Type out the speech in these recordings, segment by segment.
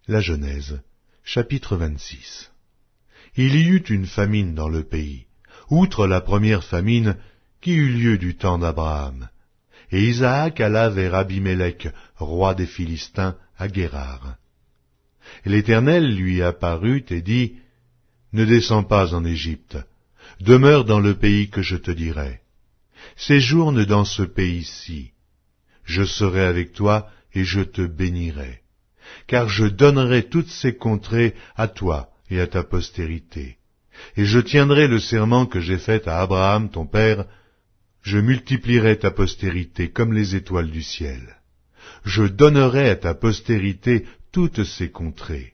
La Genèse, chapitre 26. Il y eut une famine dans le pays, outre la première famine qui eut lieu du temps d'Abraham. Et Isaac alla vers Abimélec, roi des Philistins, à Guérar. Et l'Éternel lui apparut et dit, « Ne descends pas en Égypte, demeure dans le pays que je te dirai. Séjourne dans ce pays-ci. Je serai avec toi et je te bénirai. Car je donnerai toutes ces contrées à toi et à ta postérité. Et je tiendrai le serment que j'ai fait à Abraham ton père, je multiplierai ta postérité comme les étoiles du ciel. Je donnerai à ta postérité toutes ces contrées,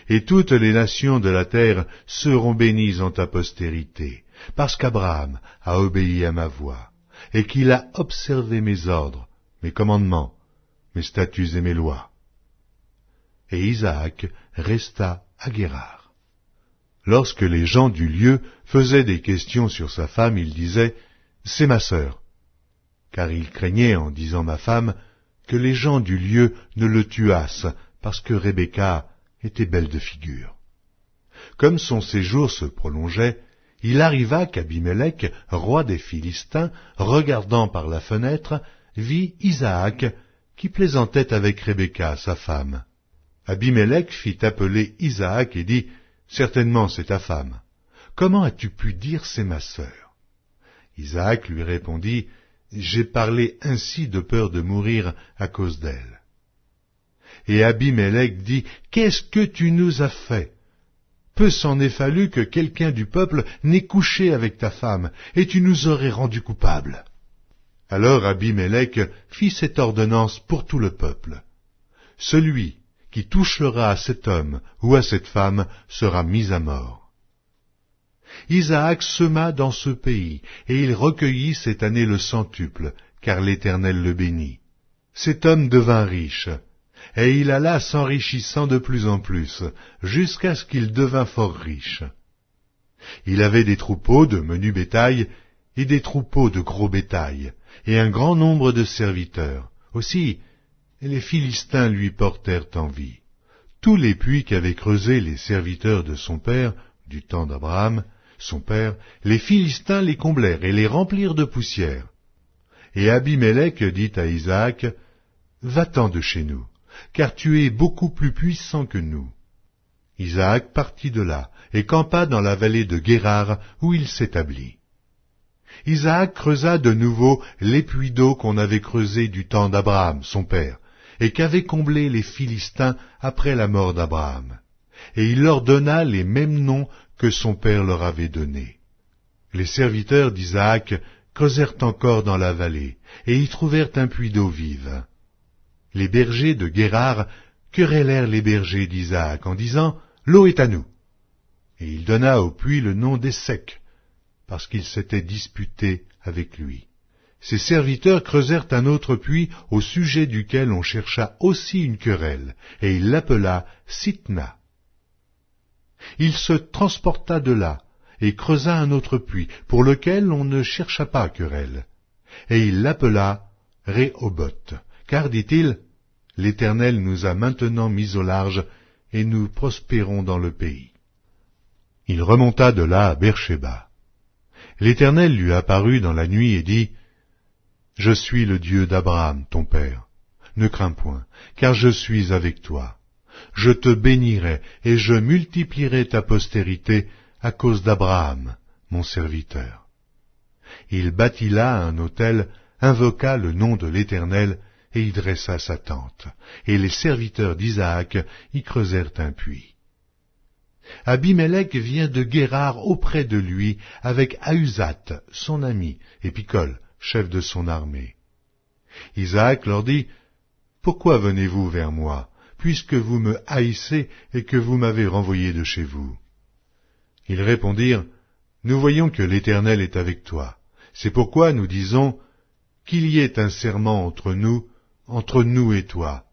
et toutes les nations de la terre seront bénies en ta postérité, parce qu'Abraham a obéi à ma voix, et qu'il a observé mes ordres, mes commandements, mes statuts et mes lois. » Et Isaac resta à Guérar. Lorsque les gens du lieu faisaient des questions sur sa femme, il disait, « C'est ma sœur », car il craignait, en disant ma femme, que les gens du lieu ne le tuassent, parce que Rebecca était belle de figure. Comme son séjour se prolongeait, il arriva qu'Abimélec, roi des Philistins, regardant par la fenêtre, vit Isaac qui plaisantait avec Rebecca, sa femme. Abimélec fit appeler Isaac et dit, « Certainement c'est ta femme. Comment as-tu pu dire c'est ma sœur ?» Isaac lui répondit, « J'ai parlé ainsi de peur de mourir à cause d'elle. » Et Abimélec dit, « Qu'est-ce que tu nous as fait? Peu s'en est fallu que quelqu'un du peuple n'ait couché avec ta femme, et tu nous aurais rendus coupables. » Alors Abimélec fit cette ordonnance pour tout le peuple. Celui qui touchera à cet homme ou à cette femme sera mis à mort. Isaac sema dans ce pays, et il recueillit cette année le centuple, car l'Éternel le bénit. Cet homme devint riche, et il alla s'enrichissant de plus en plus, jusqu'à ce qu'il devint fort riche. Il avait des troupeaux de menu bétail, et des troupeaux de gros bétail, et un grand nombre de serviteurs. Aussi, les Philistins lui portèrent envie. Tous les puits qu'avaient creusés les serviteurs de son père, du temps d'Abraham, son père, les Philistins les comblèrent et les remplirent de poussière. Et Abimélec dit à Isaac, « Va-t'en de chez nous, car tu es beaucoup plus puissant que nous. » Isaac partit de là et campa dans la vallée de Guérar où il s'établit. Isaac creusa de nouveau les puits d'eau qu'on avait creusés du temps d'Abraham, son père, et qu'avaient comblés les Philistins après la mort d'Abraham. Et il leur donna les mêmes noms que son père leur avait donnés. Les serviteurs d'Isaac creusèrent encore dans la vallée, et y trouvèrent un puits d'eau vive. Les bergers de Guérar querellèrent les bergers d'Isaac en disant, « L'eau est à nous. » Et il donna au puits le nom d'Essek, parce qu'ils s'étaient disputés avec lui. Ses serviteurs creusèrent un autre puits au sujet duquel on chercha aussi une querelle, et il l'appela Sitna. Il se transporta de là, et creusa un autre puits, pour lequel on ne chercha pas querelle, et il l'appela Rehoboth, car, dit-il, l'Éternel nous a maintenant mis au large, et nous prospérons dans le pays. Il remonta de là à Beersheba. L'Éternel lui apparut dans la nuit et dit, « Je suis le Dieu d'Abraham, ton père. Ne crains point, car je suis avec toi. Je te bénirai et je multiplierai ta postérité à cause d'Abraham, mon serviteur. » Il bâtit là un autel, invoqua le nom de l'Éternel et y dressa sa tente. Et les serviteurs d'Isaac y creusèrent un puits. Abimélec vient de Guérar auprès de lui avec Ahuzat, son ami, et Picol, chef de son armée. Isaac leur dit, « Pourquoi venez-vous vers moi, puisque vous me haïssez et que vous m'avez renvoyé de chez vous ?» Ils répondirent, « Nous voyons que l'Éternel est avec toi. C'est pourquoi nous disons, qu'il y ait un serment entre nous et toi,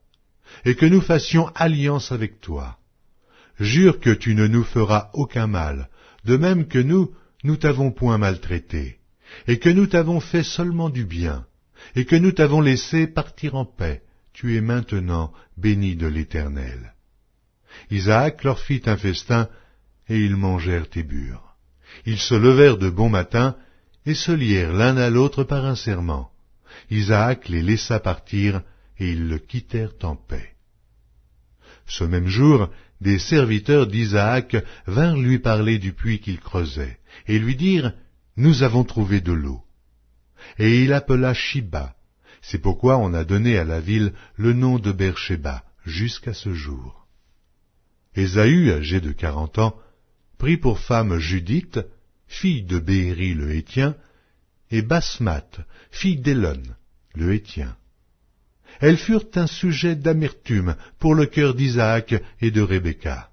et que nous fassions alliance avec toi. Jure que tu ne nous feras aucun mal, de même que nous t'avons point maltraité, et que nous t'avons fait seulement du bien, et que nous t'avons laissé partir en paix. Tu es maintenant béni de l'Éternel. » Isaac leur fit un festin, et ils mangèrent et burent. Ils se levèrent de bon matin, et se lièrent l'un à l'autre par un serment. Isaac les laissa partir, et ils le quittèrent en paix. Ce même jour, des serviteurs d'Isaac vinrent lui parler du puits qu'il creusait, et lui dirent, « Nous avons trouvé de l'eau. » Et il appela Shiba. C'est pourquoi on a donné à la ville le nom de Beer-Shéba, jusqu'à ce jour. Ésaü, âgé de 40 ans, prit pour femme Judith, fille de Bééri le Héthien, et Basmath, fille d'Élon, le Héthien. Elles furent un sujet d'amertume pour le cœur d'Isaac et de Rebecca.